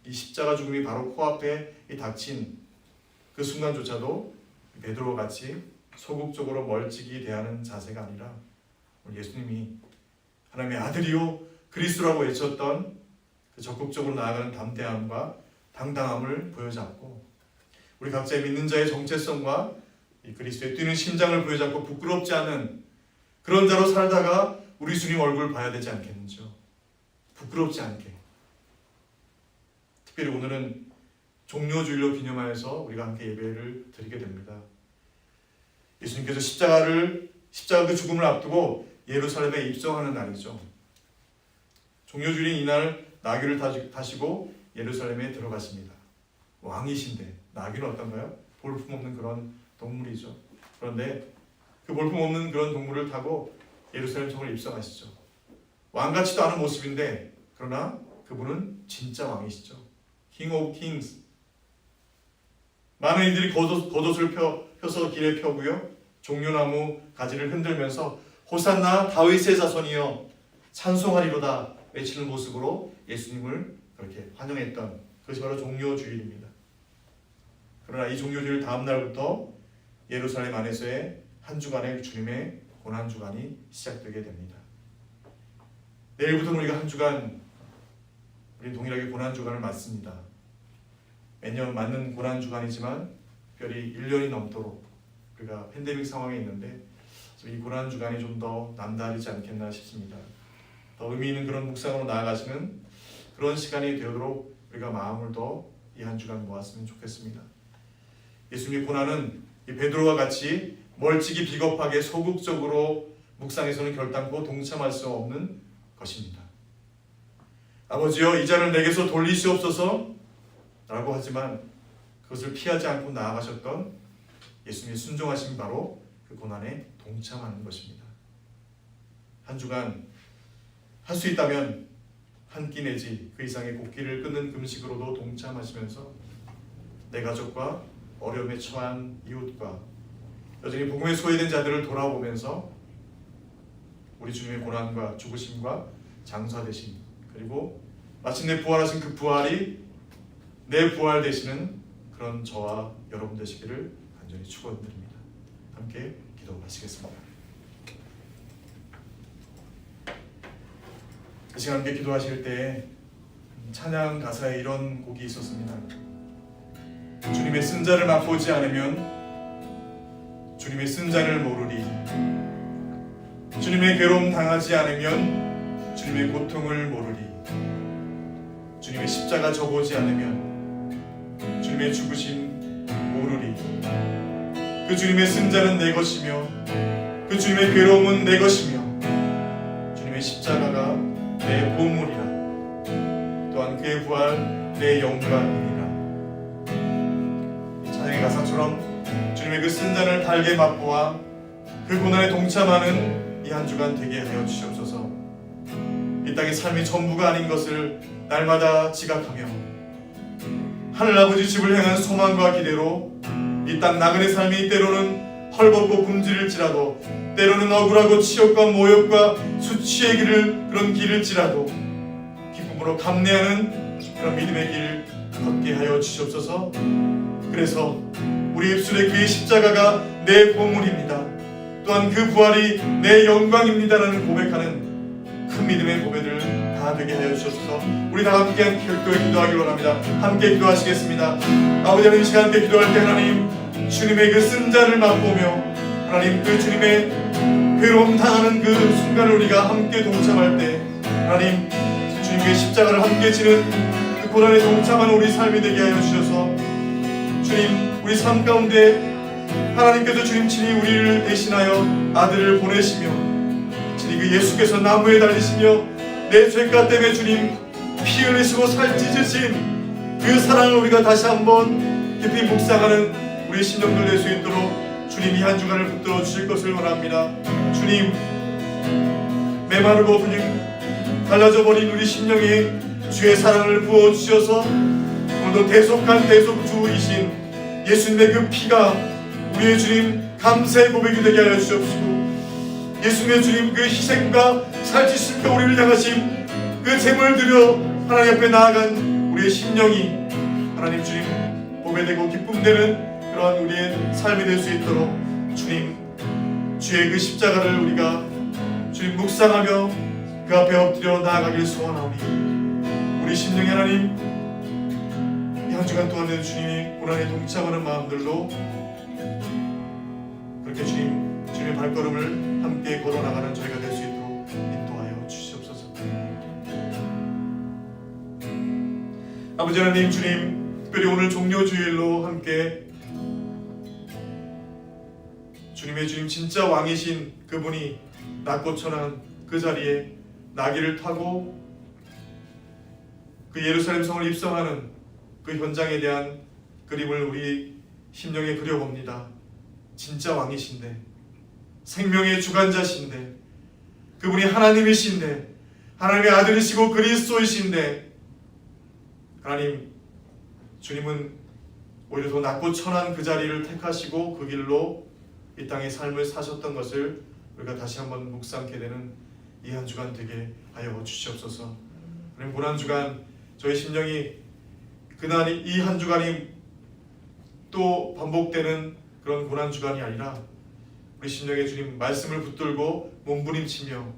이 십자가 죽음이 바로 코앞에 닥친 그 순간조차도 베드로와 같이 소극적으로 멀찍이 대하는 자세가 아니라 우리 예수님이 하나님의 아들이요 그리스도라고 외쳤던 그 적극적으로 나아가는 담대함과 당당함을 보여잡고 우리 각자의 믿는 자의 정체성과 이 그리스도의 뛰는 심장을 보여잡고 부끄럽지 않은 그런 자로 살다가 우리 주님 얼굴 봐야 되지 않겠는지요. 부끄럽지 않게. 특별히 오늘은 종료주일로 기념하여서 우리가 함께 예배를 드리게 됩니다. 예수님께서 십자가 그 죽음을 앞두고 예루살렘에 입성하는 날이죠. 종료주일인 이날 나귀를 타시고 예루살렘에 들어가십니다. 왕이신데 나귀는 어떤가요? 볼품없는 그런 동물이죠. 그런데 그 볼품없는 그런 동물을 타고 예루살렘 성을 입성하시죠. 왕같지도 않은 모습인데 그러나 그분은 진짜 왕이시죠. King of Kings. 많은 이들이 겉옷을 펴서 길에 펴고요. 종려나무 가지를 흔들면서 호산나 다윗의 자손이여 찬송하리로다 외치는 모습으로 예수님을 그렇게 환영했던 그것이 바로 종료주일입니다. 그러나 이 종료주일 다음 날부터 예루살렘 안에서의 한 주간의 주님의 고난주간이 시작되게 됩니다. 내일부터는 우리가 한 주간 우리 동일하게 고난주간을 맞습니다. 매년 맞는 고난주간이지만 특별히 1년이 넘도록 우리가 팬데믹 상황에 있는데 이 고난주간이 좀 더 남다르지 않겠나 싶습니다. 더 의미 있는 그런 묵상으로 나아가시는 그런 시간이 되도록 우리가 마음을 더 이 한 주간 모았으면 좋겠습니다. 예수님의 고난은 이 베드로와 같이 멀찍이 비겁하게 소극적으로 묵상에서는 결단코 동참할 수 없는 것입니다. 아버지여 이 잔을 내게서 돌리시옵소서 라고 하지만 그것을 피하지 않고 나아가셨던 예수님의 순종하심이 바로 그 고난에 동참하는 것입니다. 한 주간 할 수 있다면 한 끼 내지 그 이상의 곡기를 끊는 금식으로도 동참하시면서 내 가족과 어려움에 처한 이웃과 여전히 복음에 소외된 자들을 돌아보면서 우리 주님의 고난과 죽으심과 장사되심 그리고 마침내 부활하신 그 부활이 내 부활 되시는 그런 저와 여러분 되시기를 간절히 축원드립니다. 함께 기도하시겠습니다. 이 시간 함께 기도하실 때 찬양 가사에 이런 곡이 있었습니다. 주님의 쓴자를 맛보지 않으면 주님의 쓴자를 모르리. 주님의 괴로움 당하지 않으면 주님의 고통을 모르리. 주님의 십자가 져보지 않으면 주님의 죽으심 모르리. 그 주님의 쓴자는 내 것이며 그 주님의 괴로움은 내 것이며 주님의 십자가가 내 보물이라. 또한 그의 부활 내 영광이니라. 찬양의 가사처럼 주님의 그 쓴잔을 달게 맛보아 그 고난에 동참하는 이 한 주간 되게 하여 주시옵소서. 이 땅의 삶이 전부가 아닌 것을 날마다 지각하며 하늘아버지 집을 향한 소망과 기대로 이 땅 나그네 삶이 때로는 헐벗고 굶주릴지라도 때로는 억울하고 치욕과 모욕과 수치의 그런 길을지라도 기쁨으로 감내하는 그런 믿음의 길 걷게 하여 주시옵소서. 그래서 우리 입술에 그의 십자가가 내 보물입니다. 또한 그 부활이 내 영광입니다라는 고백하는 큰 믿음의 고백을 다 되게 하여 주셔서 우리 다 함께 기도하기를 원합니다. 함께 기도하시겠습니다. 아버지 하나님, 이 시간 함께 기도할 때 하나님 주님의 그 쓴자를 맛보며 하나님 그 주님의 괴로움 당하는 그 순간을 우리가 함께 동참할 때 하나님 주님의 십자가를 함께 지는 그 고난에 동참하는 우리 삶이 되게 하여 주셔서 주님 우리 삶 가운데 하나님께서 주님 친히 우리를 대신하여 아들을 보내시며 친히 그 예수께서 나무에 달리시며 내 죄가 때문에 주님 피 흘리시고 살 찢으신 그 사랑을 우리가 다시 한번 깊이 묵상하는 우리 심령들 될 수 있도록 주님 이 한 주간을 붙들어 주실 것을 원합니다. 주님, 메마르고 갈라져 버린 우리 심령에 주의 사랑을 부어 주셔서 오늘도 대속한 대속주이신 예수님의 그 피가 우리의 주님 감사의 고백이 되게 하여 주옵시고, 예수님의 주님 그 희생과 살찌심과 우리를 향하신 그 제물 드려 하나님 앞에 나아간 우리의 심령이 하나님 주님 보배되고 기쁨되는 그런 우리의 삶이 될 수 있도록 주님, 주의 그 십자가를 우리가 주님 묵상하며 그 앞에 엎드려 나아가길 소원하오니, 우리 심령의 하나님 이 한 주간 동안은 주님이 고난에 동참하는 마음들로 그렇게 주님의 발걸음을 함께 걸어나가는 저희가 될 수 있도록 인도하여 주시옵소서. 아버지 하나님, 주님 특별히 오늘 종료주일로 함께 주님의 주님 진짜 왕이신 그분이 낮고 천한 그 자리에 나귀를 타고 그 예루살렘 성을 입성하는 그 현장에 대한 그림을 우리 심령에 그려봅니다. 진짜 왕이신데, 생명의 주관자신데, 그분이 하나님이신데, 하나님의 아들이시고 그리스도이신데, 하나님 주님은 오히려 더 낮고 천한 그 자리를 택하시고 그 길로 이 땅의 삶을 사셨던 것을 우리가 다시 한번 묵상케 되는 이 한 주간 되게 하여 주시옵소서. 하나님, 고난 주간 저희 심령이 그날 이 한 주간이 또 반복되는 그런 고난 주간이 아니라 우리 심령의 주님 말씀을 붙들고 몸부림치며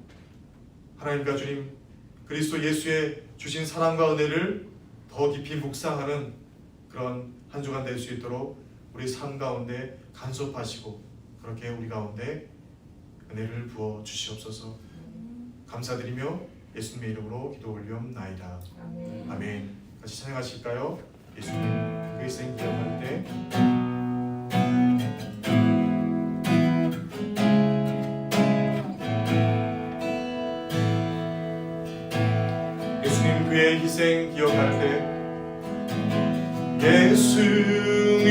하나님과 주님 그리스도 예수의 주신 사랑과 은혜를 더 깊이 묵상하는 그런 한 주간 될 수 있도록 우리 삶 가운데 간섭하시고 그렇게 우리 가운데 은혜를 부어 주시옵소서. 감사드리며 예수님의 이름으로 기도 올리옵나이다. 아멘. 같이 찬양하실까요? 예수님 그 희생 기억할 때 예수님 그의 희생 기억할 때 예수님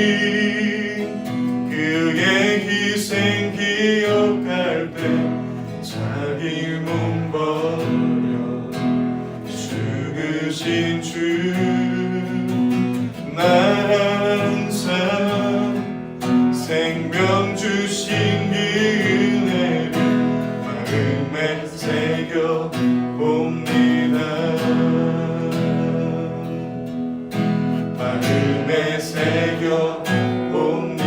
그의 희생 기억할 때 자기 몸 버려 죽으신 주 나란 삶 생명 주신 은혜를 마음에 새겨 봅니다. 마음에 새겨 봅니다.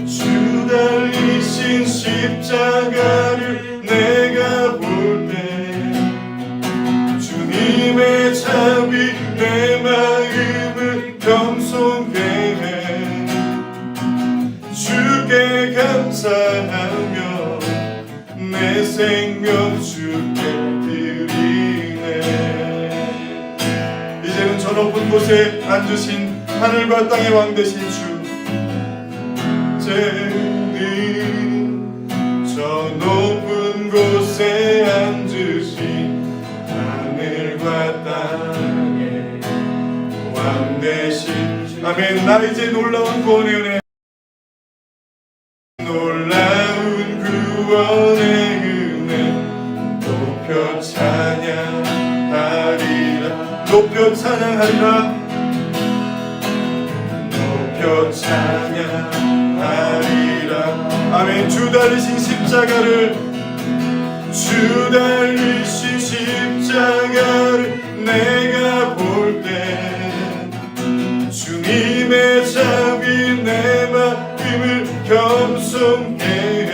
주 달리신 십자가를 내가 볼 때 주님의 자비 내 마음을 겸손케 해 주께 감사하며 내 생명 주께 드리네. 이제는 저 높은 곳에 앉으신 하늘과 땅의 왕 되신 주, 저 높은 곳에 앉으신 하늘과 땅의 왕 되신 아멘. 나 이제 놀라운 구원의 은혜, 놀라운 구원의 은혜 높여 찬양하리라. 높여 찬양하리라. 높여 찬양하리라. 아멘. 주 달리신 십자가를 내가 볼 때 주님의 자비 내 마음을 겸손케 해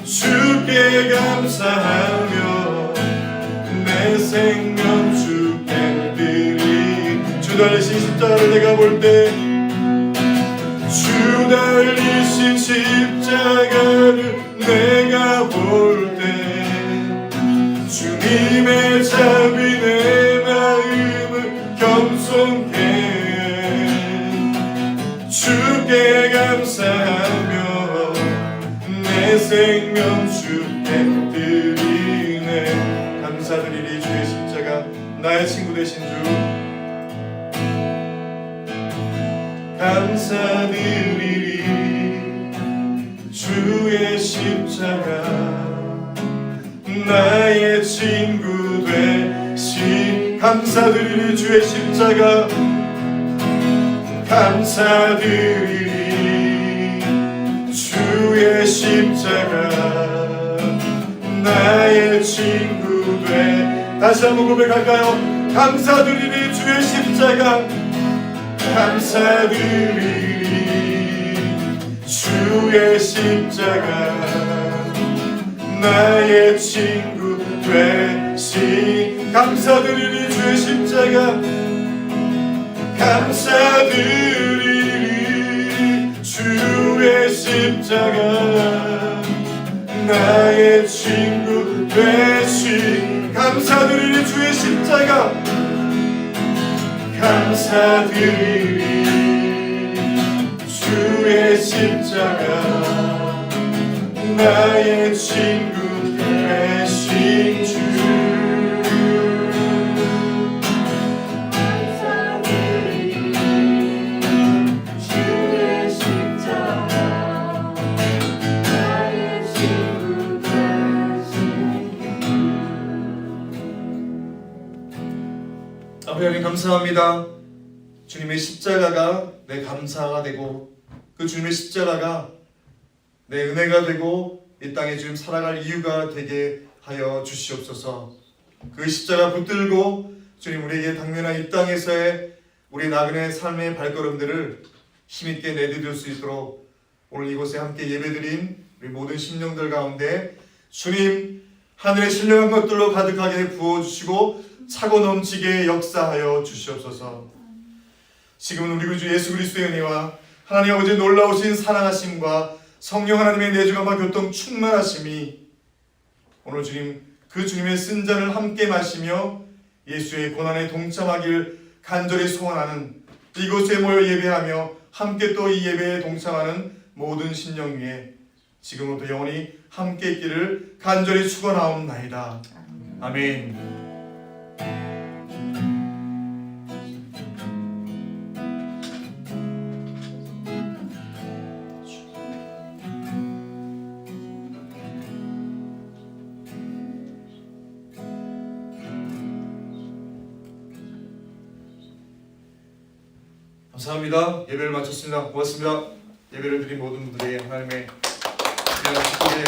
주께 감사하며 내 생명 주께 드리. 주 달리신 십자가를 내가 볼 때 주 달리신 십자가를 내가 볼 때 주님의 자비 내 마음을 겸손케 주께 감사하며 내 생명 주께 드리네. 감사드리리. 주의 십자가 나의 친구 감사드리리. 주의 십자가 나의 친구 되시. 감사드리리. 주의 십자가 감사드리리. 주의 십자가 나의 친구 돼. 다시 한번 고백할까요? 감사드리리. 주의 십자가 감사드리리. 주의 십자가 나의 친구 되시. 감사드리리. 주의 십자가 감사드리리. 주의 십자가 나의 친구 되시. 감사드리리. 주의 십자가 감사드리리. 주의 십자가 나의 친구 되신 주. 아버지 하나님 감사합니다. 주님의 십자가가 내 감사가 되고 그 주님의 십자가가 내 은혜가 되고 이 땅에 지금 살아갈 이유가 되게 하여 주시옵소서. 그 십자가 붙들고 주님 우리에게 당면한 이 땅에서의 우리 나그네 삶의 발걸음들을 힘있게 내디딜 수 있도록 오늘 이곳에 함께 예배드린 우리 모든 심령들 가운데 주님 하늘의 신령한 것들로 가득하게 부어주시고 차고 넘치게 역사하여 주시옵소서. 지금은 우리 구주 예수 그리스도의 은혜와 하나님 아버지의 놀라우신 사랑하심과 성령 하나님의 내주감과 교통 충만하심이 오늘 주님 그 주님의 쓴잔을 함께 마시며 예수의 고난에 동참하길 간절히 소원하는 이곳에 모여 예배하며 함께 또 이 예배에 동참하는 모든 심령 위에 지금부터 영원히 함께 있기를 간절히 축원하옵나이다. 아멘. 감사합니다. 예배를 마쳤습니다. 고맙습니다. 예배를 드린 모든 분들에게 하나님의 귀한 축복의